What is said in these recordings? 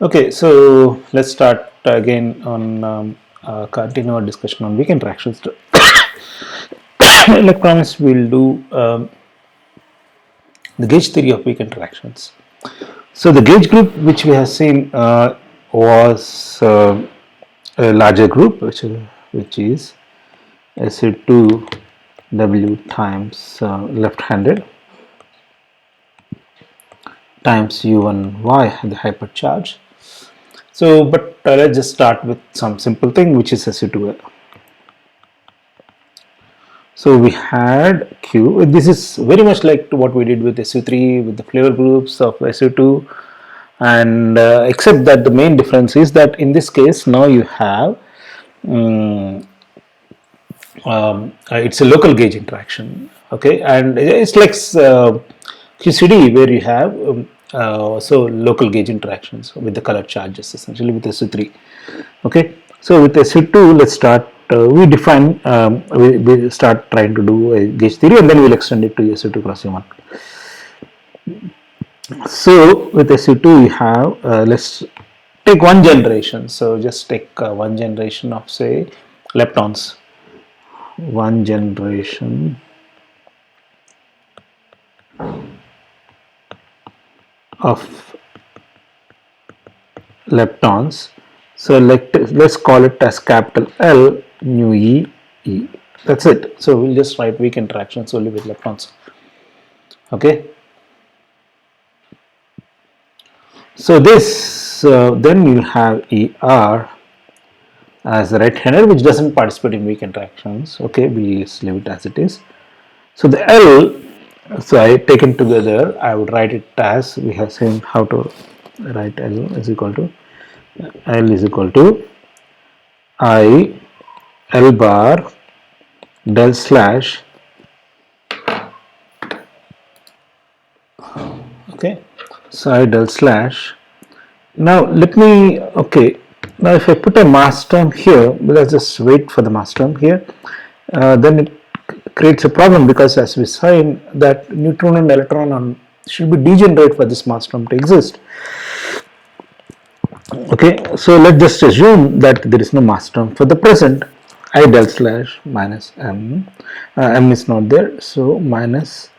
Okay, so let's start again on continue our discussion on weak interactions. Like promised, we'll do the gauge theory of weak interactions. So the gauge group which we have seen was a larger group, which is SU2W times left-handed times U1Y, the hypercharge. So, but let's just start with some simple thing, which is SU2. So we had Q. This is very much like what we did with SU3 with the flavor groups of SU2, and except that the main difference is that in this case now you have it's a local gauge interaction. Okay, and it's like QCD where you have so local gauge interactions with the color charges essentially with SU3. Okay, so with SU2, let's start. We define, we start trying to do a gauge theory, and then we'll extend it to SU2 cross U1. So with SU2, we have let's take one generation. So just take one generation of say leptons. One generation of leptons. So let's call it as capital L nu E. That's it. So we'll just write weak interactions only with leptons. Okay. So this then you have ER as the right-hander, which doesn't participate in weak interactions. Okay, we just leave it as it is. So the L, so I taken together, I would write it as we have seen how to write L is equal to I L bar del slash. Okay, so I del slash. Now let me, okay, now if I put a mass term here, let's just wait for the mass term here, then it creates a problem because as we sign that neutron and electron should be degenerate for this mass term to exist. Okay, so let's just assume that there is no mass term for the present. I del slash minus m, m is not there, so minus,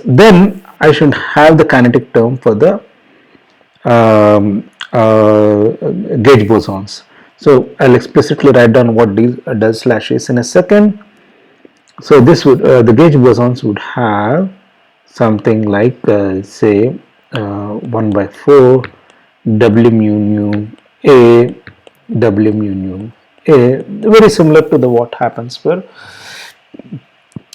then I should have the kinetic term for the gauge bosons. So I'll explicitly write down what del slash is in a second. So this would the gauge bosons would have something like say 1 by 4 W mu nu A W mu nu A, very similar to the what happens for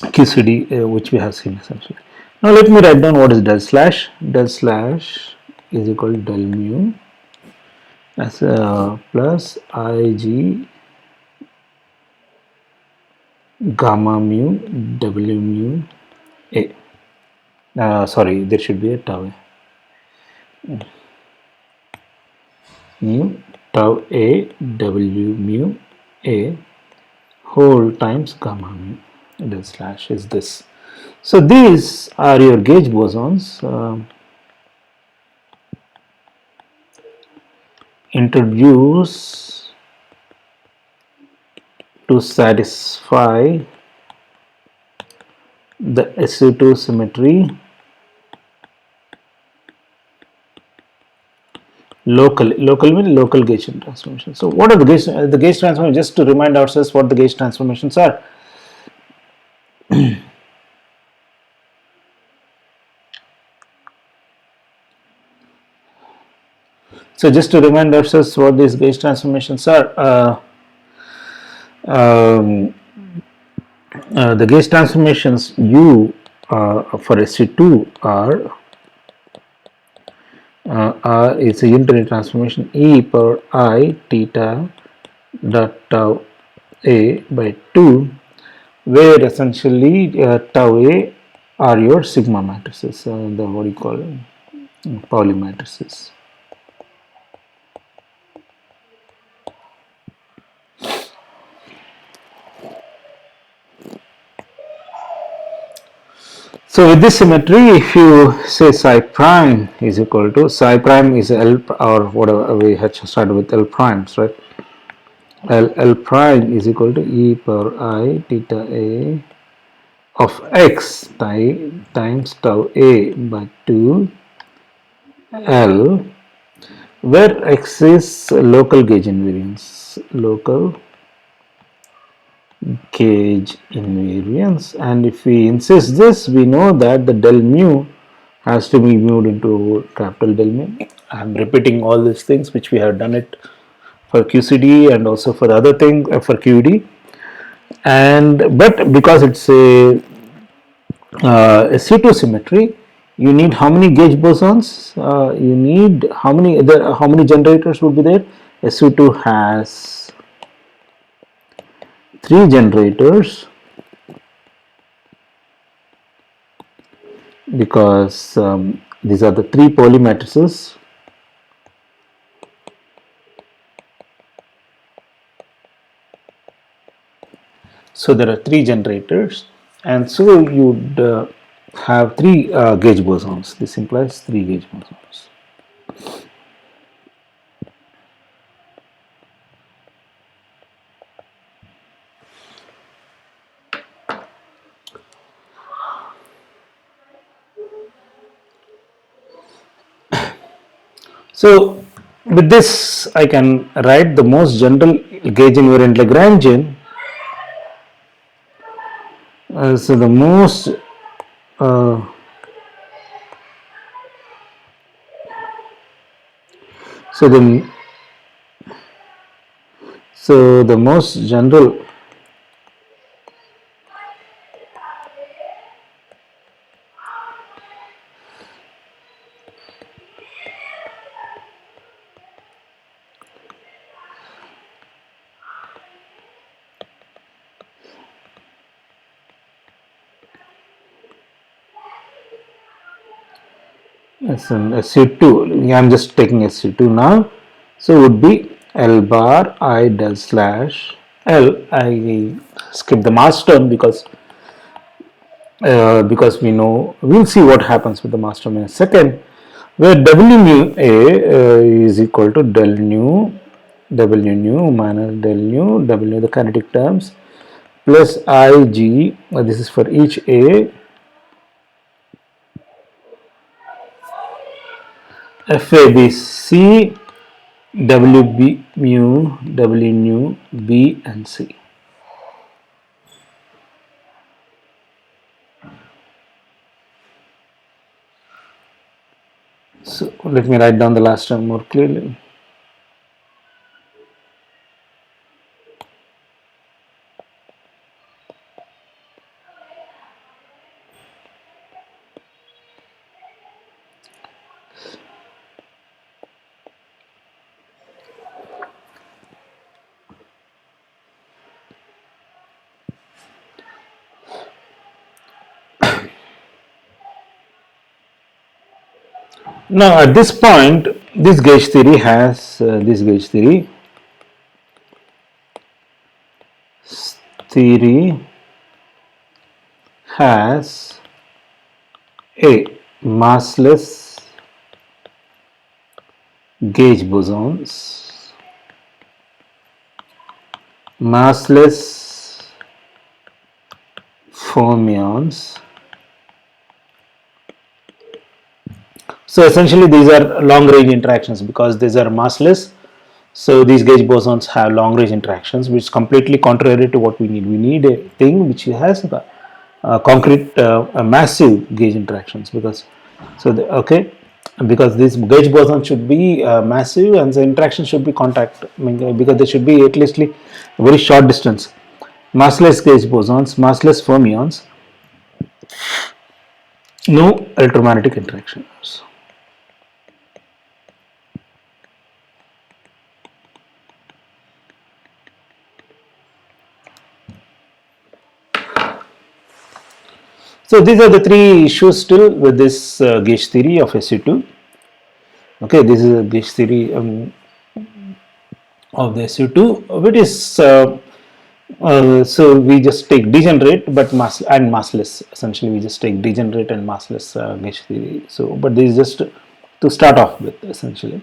QCD which we have seen essentially. Now let me write down what is del slash. Del slash is equal to del mu as plus Ig gamma mu W mu A. Sorry, there should be a tau A. Mu tau A W mu A whole times gamma mu. Del slash is this. So these are your gauge bosons introduced to satisfy the SU2 symmetry local means local gauge transformation. So what are the gauge transformations? Just to remind ourselves what the gauge transformations are. So just to remind ourselves what these gauge transformations are, the gauge transformations U for SU2 are is a unitary transformation E power I theta dot tau A by 2, where essentially tau A are your sigma matrices, the what do you call it, Pauli matrices. So with this symmetry, if you say psi prime is equal to psi prime is L or whatever we had started with L primes, right? L prime is equal to e power I theta a of x times tau a by 2 L, where x is local gauge invariance, local gauge invariance, and if we insist this, we know that the del mu has to be moved into capital del mu. I am repeating all these things which we have done it for QCD and also for other things for QD, and but because it's a SU2 symmetry, you need how many gauge bosons? You need how many generators would be there? SU2 has 3 generators because these are the 3 Pauli matrices. So there are 3 generators, and so you would have 3 gauge bosons. This implies 3 gauge bosons. So with this, I can write the most general gauge invariant Lagrangian. So the most so the most general as an SU2, I am just taking SU2 now, so would be L bar I del slash L. I skip the mass term because we know we'll see what happens with the mass term in a second, where W mu A is equal to del nu W nu minus del nu W, the kinetic terms, plus Ig, this is for each A, FABC, WB mu, W nu, B and C. So let me write down the last term more clearly. Now at this point, this gauge theory has has a massless gauge bosons, massless fermions. So essentially these are long range interactions because these are massless. So these gauge bosons have long range interactions, which is completely contrary to what we need. We need a thing which has concrete massive gauge interactions because because these gauge bosons should be massive and the interaction should be contact, because they should be at least very short distance. Massless gauge bosons, massless fermions, no electromagnetic interactions. So these are the 3 issues still with this gauge theory of SU2. Okay, this is a gauge theory of the SU2, which is So we just take degenerate but massless. Essentially, we just take degenerate and massless gauge theory. So, but this is just to start off with, essentially.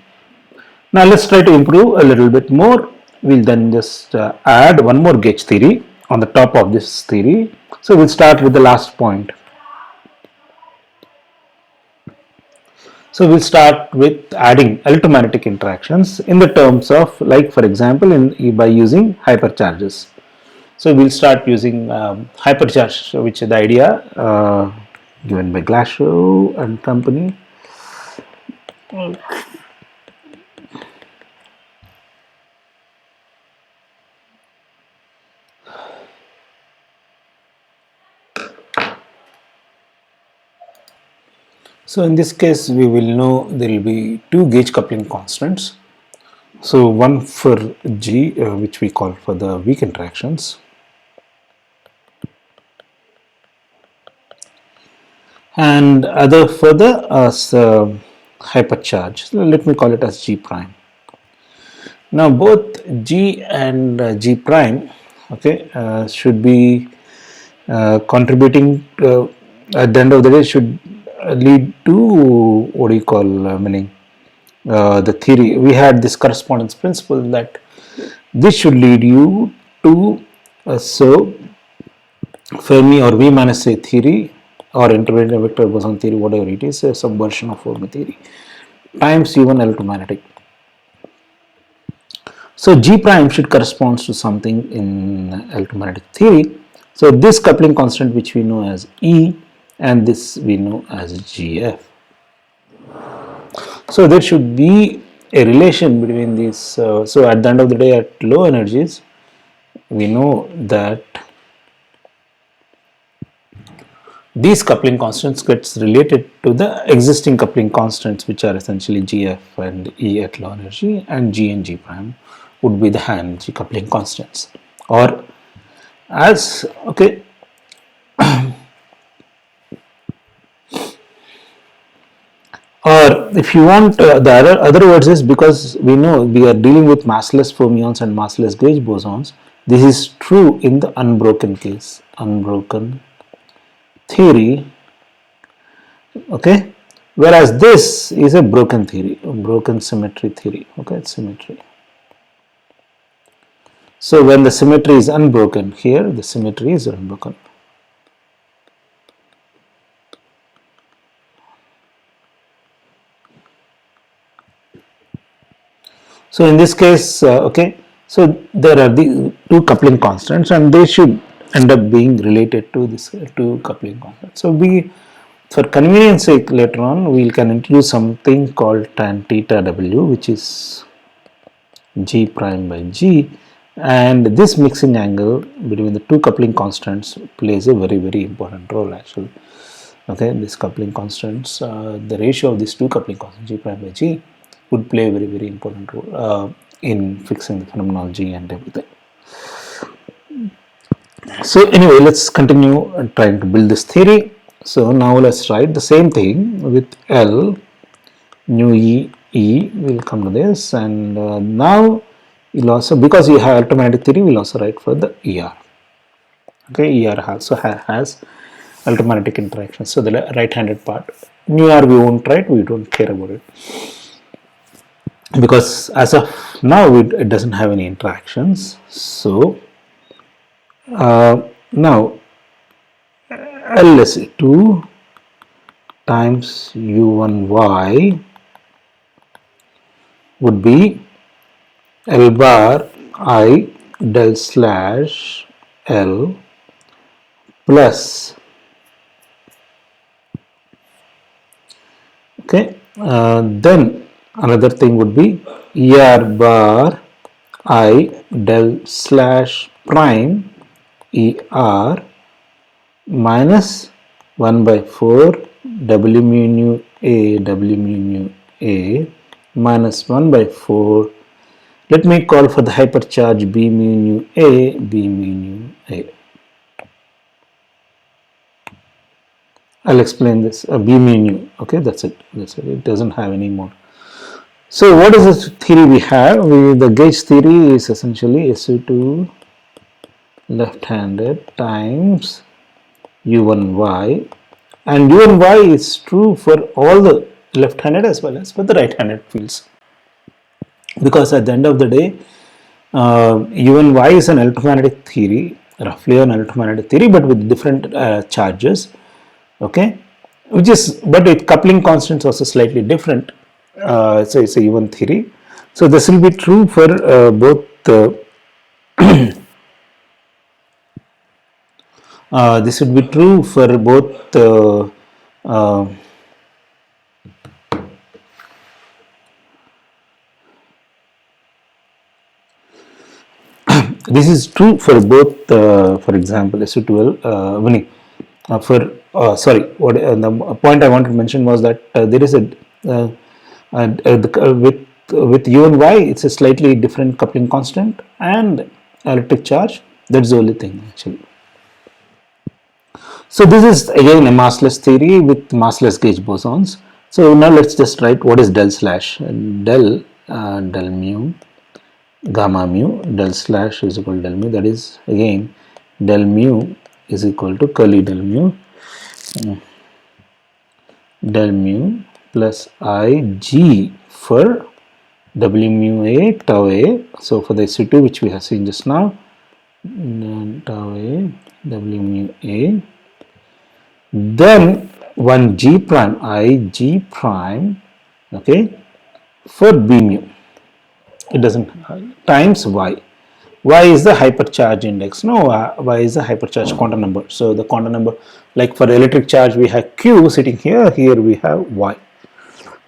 Now let's try to improve a little bit more. We'll then just add one more gauge theory on the top of this theory. So we'll start with the last point. So we'll start with adding electromagnetic interactions in the terms of, like for example, by using hypercharges. So we'll start using hypercharge, which is the idea given by Glasgow and company. So in this case, we will know there will be two gauge coupling constants. So one for G, which we call for the weak interactions, and other for the hypercharge. So let me call it as G prime. Now both G and G prime, okay, should be contributing at the end of the day, should lead to what do you call meaning the theory. We had this correspondence principle that this should lead you to so Fermi or V minus A theory or intermediate vector boson theory, whatever it is, a subversion of Fermi theory times U1 electromagnetic. So G prime should correspond to something in electromagnetic theory. So this coupling constant, which we know as E, and this we know as GF. So there should be a relation between these. So at the end of the day, at low energies, we know that these coupling constants gets related to the existing coupling constants, which are essentially GF and E at low energy, and G and G prime would be the hand coupling constants. Or as okay, or if you want the other words is, because we know we are dealing with massless fermions and massless gauge bosons, this is true in the unbroken case, unbroken theory, okay, whereas this is a broken theory, a broken symmetry theory, okay, it's symmetry. So when the symmetry is unbroken, here the symmetry is unbroken. So in this case, okay, so there are the two coupling constants and they should end up being related to this two coupling constants. So we, for convenience sake, later on we can introduce something called tan theta W, which is G prime by G, and this mixing angle between the two coupling constants plays a very important role actually. Okay, this coupling constants, the ratio of these two coupling constants G prime by G would play a very important role in fixing the phenomenology and everything. So anyway, let's continue trying to build this theory. So now let's write the same thing with L nu E will come to this, and now you'll also, because you have electromagnetic theory, we'll also write for the ER. Okay, ER also has electromagnetic interaction. So the right-handed part, nu R we won't write, we don't care about it, because as of now it doesn't have any interactions. So now L is 2 times U1Y would be L bar I del slash L plus, okay, then another thing would be ER bar I del slash prime ER minus 1 by 4 W mu nu A minus 1 by 4. Let me call for the hypercharge B mu nu A. I'll explain this. B mu nu. Okay, that's it. It doesn't have any more. So what is this theory we have? The gauge theory is essentially SU2 left-handed times u1y, and u1y is true for all the left-handed as well as for the right-handed fields, because at the end of the day u1y is an electromagnetic theory, roughly an electromagnetic theory, but with different charges, okay, which is, but with coupling constants also slightly different. So it's a u1 theory, so this will be true for both this would be true for both uh, this is true for both for example SU12 for sorry, what the point I wanted to mention was that there is a with u and y, it's a slightly different coupling constant and electric charge. That's the only thing actually. So this is again a massless theory with massless gauge bosons. So now let's just write what is del slash. Del mu gamma mu, del slash is equal to del mu, that is again del mu is equal to curly del mu plus ig for w mu a tau a. So for the SU2 which we have seen just now, tau a w mu a, then 1 g prime I g prime, okay, for b mu, it doesn't, times y. Y is the hypercharge index, no, y is the hypercharge quantum number. So the quantum number, like for electric charge we have q sitting here, here we have y,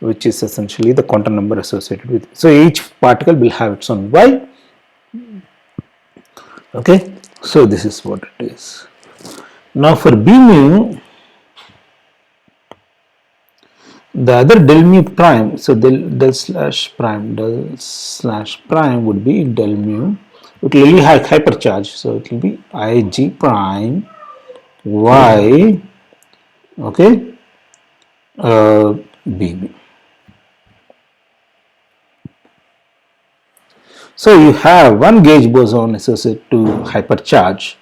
which is essentially the quantum number associated with it. So each particle will have its own y, okay. So this is what it is. Now for b mu, the other del mu prime, so del slash prime would be del mu. It will really have hypercharge, so it will be ig prime y, okay, b mu. So you have one gauge boson associated to hypercharge,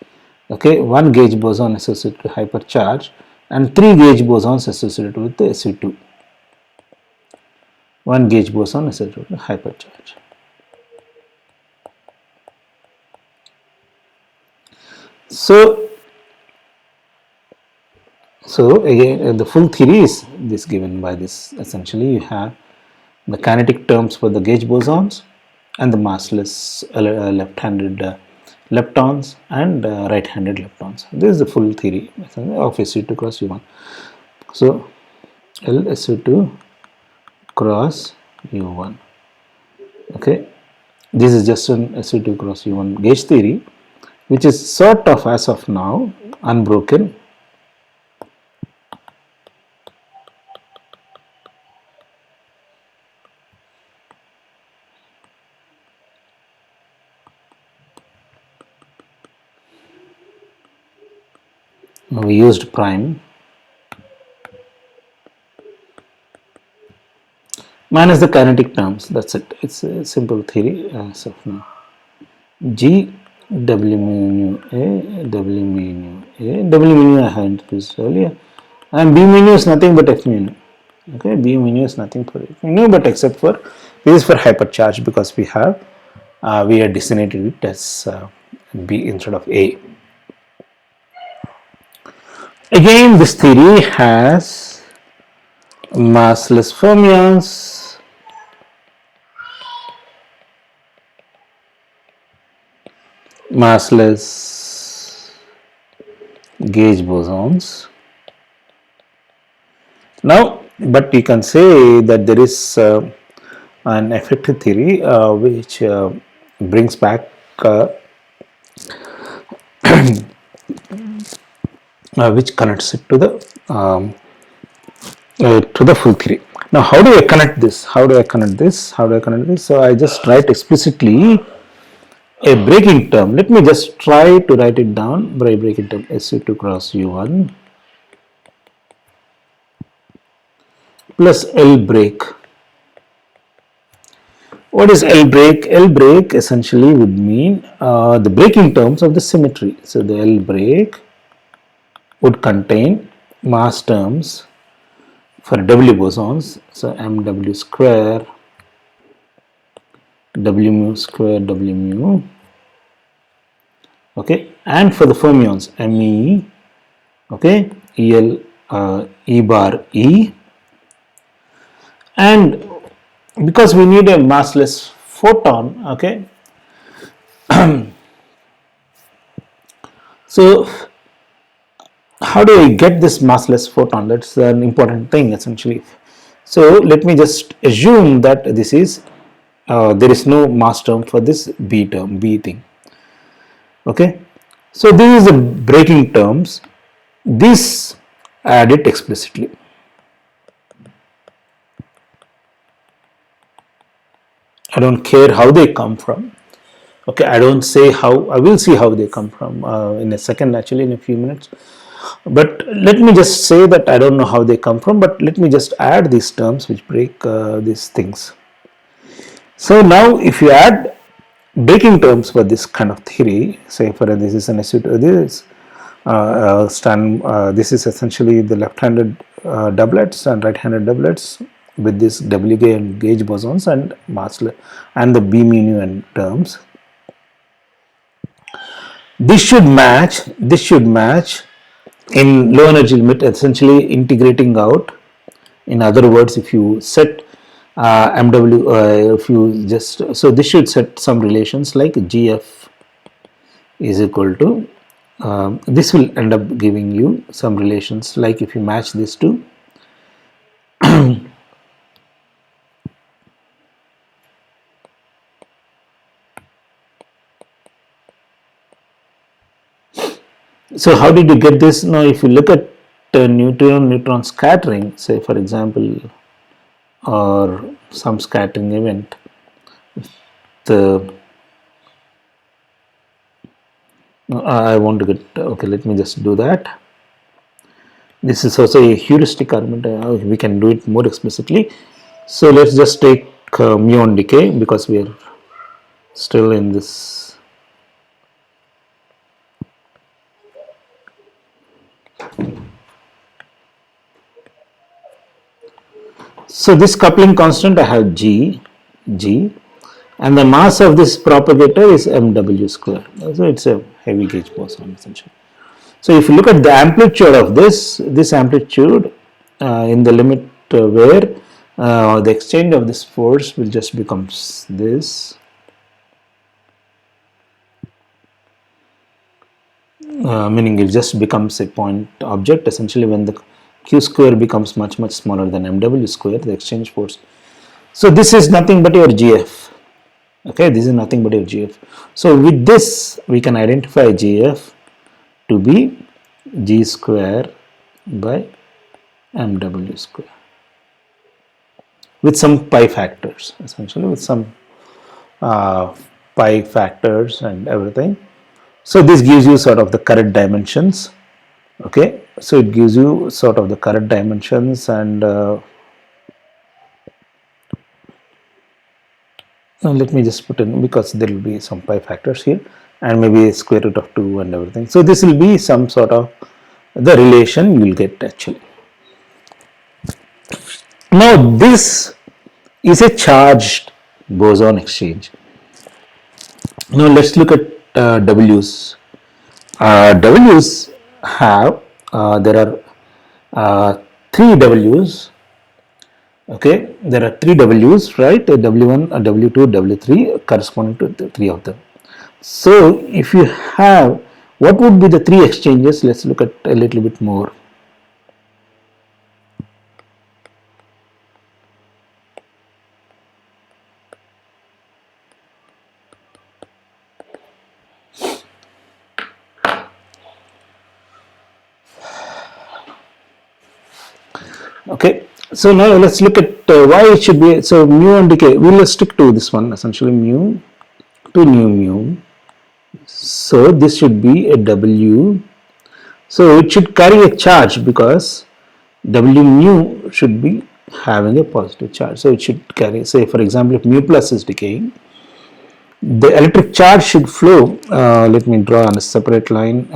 okay, one gauge boson associated to hypercharge, and 3 gauge bosons associated with the SU2. One gauge boson associated with hypercharge. So again the full theory is this given by this. Essentially you have the kinetic terms for the gauge bosons and the massless left-handed leptons and right-handed leptons. This is the full theory of SU2 cross U1. So L SU2 cross U1, okay, this is just an SU2 cross U1 gauge theory, which is sort of as of now unbroken. We used prime minus the kinetic terms, that's it. It's a simple theory as of now. G W mu A, W mu A, W mu I had introduced earlier, and B mu is nothing but F mu. Okay, B mu is nothing but F mu, but except for this is for hypercharge because we have we are designated it as B instead of A. Again, this theory has massless fermions, massless gauge bosons. Now, but you can say that there is an effective theory which brings back which connects it to the full theory. Now, how do I connect this? So I just write explicitly a breaking term. Let me just try to write it down by breaking term SU2 cross U1 plus L break What is L break? L break essentially would mean the breaking terms of the symmetry. So the L break would contain mass terms for W bosons. So MW square, W mu square, W mu. Okay, and for the fermions, Me, okay, El, E bar E, and because we need a massless photon, okay, so how do I get this massless photon? That's an important thing essentially. So let me just assume that this is there is no mass term for this B term, B thing. Okay, so this is the breaking terms. This add it explicitly. I don't care how they come from. Okay, I don't say how. I will see how they come from in a second, actually, in a few minutes. But let me just say that I don't know how they come from, but let me just add these terms which break these things. So now if you add breaking terms for this kind of theory, say for this is an this this is essentially the left-handed doublets and right-handed doublets with this WG and gauge bosons and massless and the B mu n terms. This should match in low energy limit, essentially integrating out. In other words, if you set MW, if you just, so this should set some relations like GF is equal to, this will end up giving you some relations like if you match these two. So how did you get this? Now if you look at neutron scattering, say for example, or some scattering event, I want to get, okay, let me just do that. This is also a heuristic argument, we can do it more explicitly. So let's just take muon decay because we are still in this. So this coupling constant I have G, and the mass of this propagator is MW square. So it's a heavy gauge boson essentially. So if you look at the amplitude of this amplitude in the limit where the exchange of this force will just becomes this. Meaning it just becomes a point object essentially when the Q square becomes much smaller than MW square, the exchange force. So this is nothing but your GF. Okay, this is nothing but your GF. So with this we can identify GF to be G square by MW square with some pi factors, essentially with some pi factors and everything. So this gives you sort of the correct dimensions. Okay, so it gives you sort of the correct dimensions, and let me just put in, because there will be some pi factors here and maybe square root of 2 and everything. So this will be some sort of the relation you will get actually. Now this is a charged boson exchange. Now let's look at W's. W's have, there are 3 W's. Okay, there are 3 W's, right? W1, W2, W3 corresponding to the 3 of them. So if you have, what would be the 3 exchanges? Let's look at a little bit more. Okay, so now let's look at why it should be. So mu and decay, we will stick to this one, essentially mu to nu mu. So this should be a W. So it should carry a charge because W mu should be having a positive charge. So it should carry, say for example, if mu plus is decaying, the electric charge should flow. Let me draw on a separate line.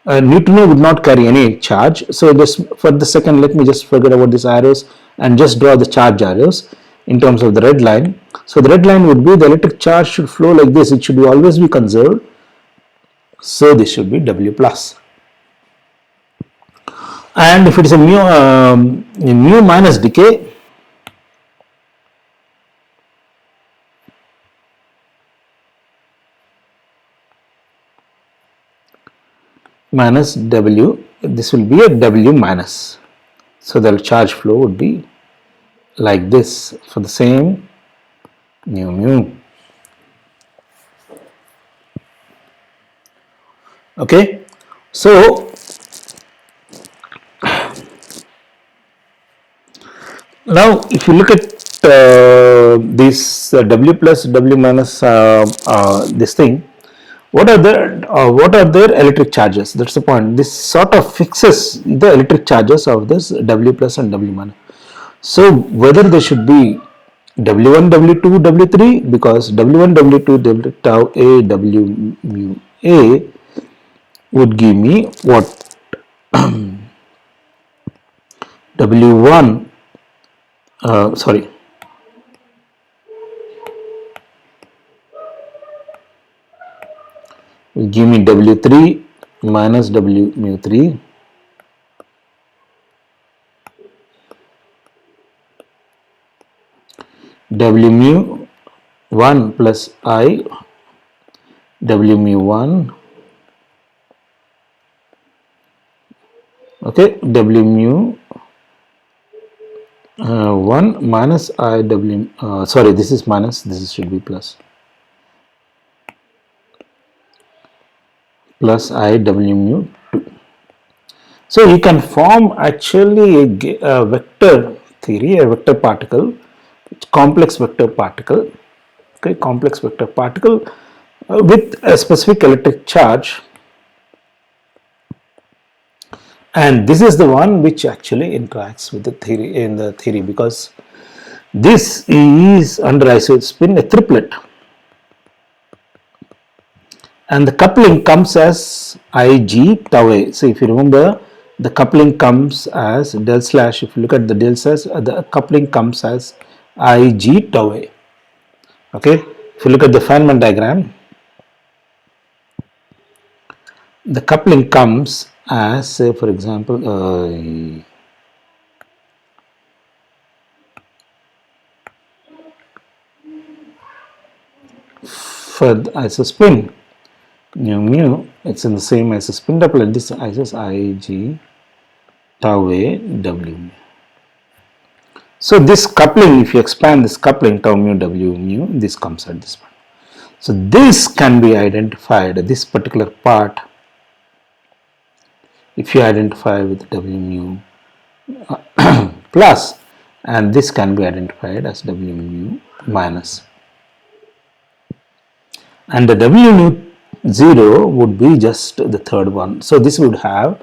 Neutrino would not carry any charge. So just for the second, let me just forget about these arrows and just draw the charge arrows in terms of the red line. So the red line would be the electric charge should flow like this. It should always be conserved. So this should be W plus. And if it is a mu minus decay, minus W, this will be a W minus. So the charge flow would be like this for the same mu. Okay, so now if you look at this W plus W minus this thing, what are their electric charges? That's the point. This sort of fixes the electric charges of this W plus and W minus. So whether they should be W1, W2, W3, because W1, W2, W tau A, W mu A would give me what? W1, sorry, will give me W3 minus W mu 3. W mu 1 plus I W mu 1, okay, W mu 1 minus I W, sorry, this is minus, this should be plus I W mu 2. So you can form actually a vector theory, a vector particle, complex vector particle, okay, complex vector particle with a specific electric charge, and this is the one which actually interacts with the theory in the theory, because this is under isolated spin a triplet, and the coupling comes as Ig tau A. So if you remember, the coupling comes as del slash, if you look at the del slash, the coupling comes as Ig tau A. Okay, if you look at the Feynman diagram, the coupling comes as, say for example, for the isospin mu, it's in the same isospin doublet. This isos Ig tau A W. So this coupling, if you expand this coupling tau mu W mu, this comes at this point. So this can be identified, this particular part, if you identify with W mu plus, and this can be identified as W mu minus. And the W mu 0 would be just the third one. So this would have,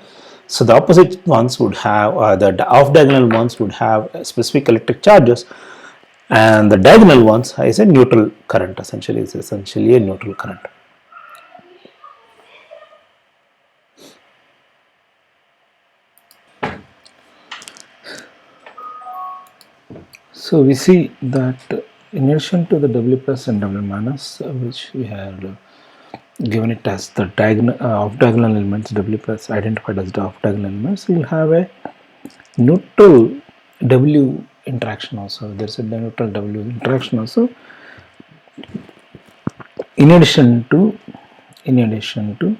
so the opposite ones would have, the off diagonal ones would have specific electric charges, and the diagonal ones is a neutral current, essentially, is essentially a neutral current. So we see that in addition to the W plus and W minus, which we have given it as the diagonal off diagonal elements, W plus identified as the off diagonal elements, we will have a neutral W interaction also. There's a neutral W interaction also. In addition to a neutral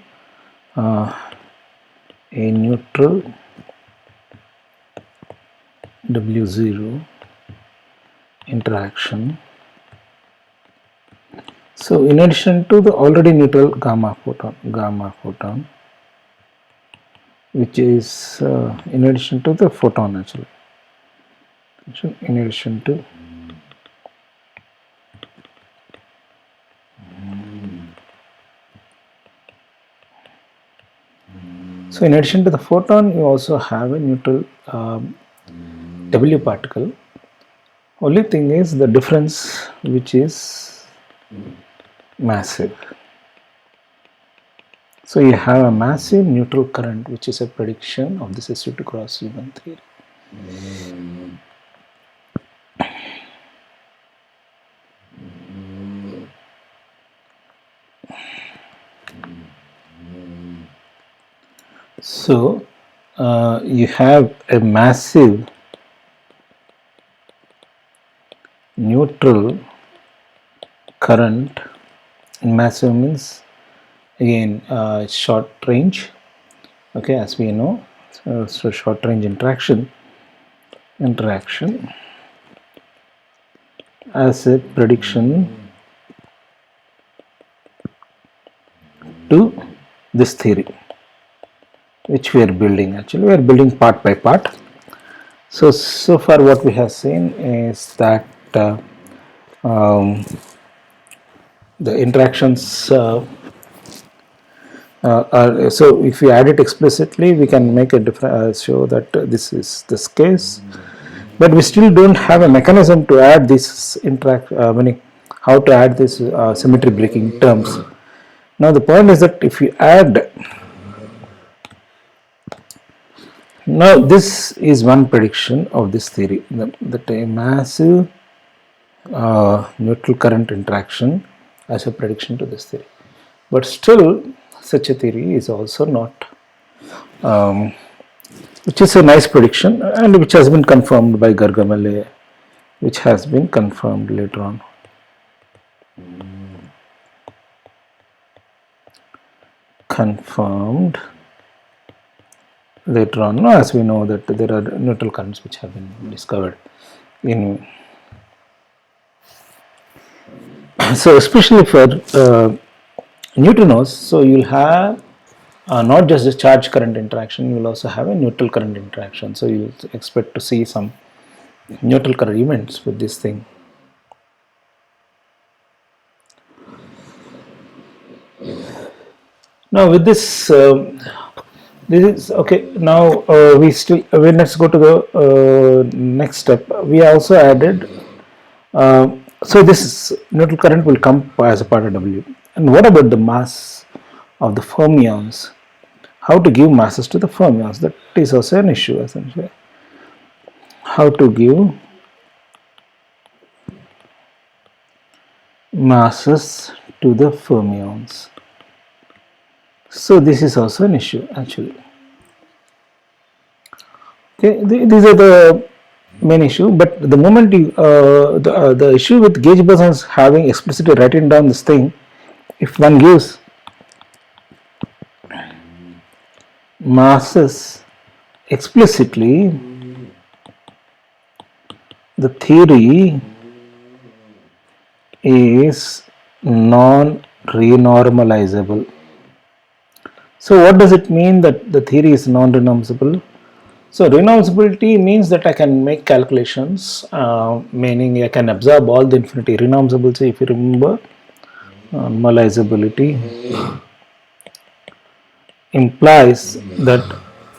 W0 interaction. So in addition to the already neutral gamma photon, which is in addition to the photon actually, in addition to so in addition to the photon, you also have a neutral W particle. Only thing is the difference which is massive. So you have a massive neutral current which is a prediction of this sp2 cross u1 theory. So you have a massive neutral current. Massive means again short range, okay, as we know. So short range interaction as a prediction to this theory which we are building. Actually we are building part by part. So far what we have seen is that the interactions are, so if we add it explicitly we can make a different show that this is this case, but we still don't have a mechanism to add this how to add this symmetry breaking terms. Now the point is that if you add, now this is one prediction of this theory, that a massive neutral current interaction as a prediction to this theory, but still such a theory is also not, which is a nice prediction and which has been confirmed by Gargamelle, which has been confirmed later on. Confirmed later on, no, as we know that there are neutral currents which have been discovered in, so especially for neutrinos, so you'll have not just the charge current interaction, you will also have a neutral current interaction. So you expect to see some neutral current events with this thing. Now with this, this is okay. Now let's go to the next step. We also added. So this neutral current will come as a part of W. And what about the mass of the fermions? How to give masses to the fermions? That is also an issue essentially. How to give masses to the fermions? So this is also an issue actually. Okay, these are the main issue, but the moment you, the issue with gauge bosons having explicitly written down this thing, if one gives masses explicitly, the theory is non-renormalizable. So what does it mean that the theory is non-renormalizable? So renormalizability means that I can make calculations, meaning I can absorb all the infinity. Renormalizability, if you remember, normalizability implies that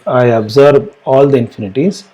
I absorb all the infinities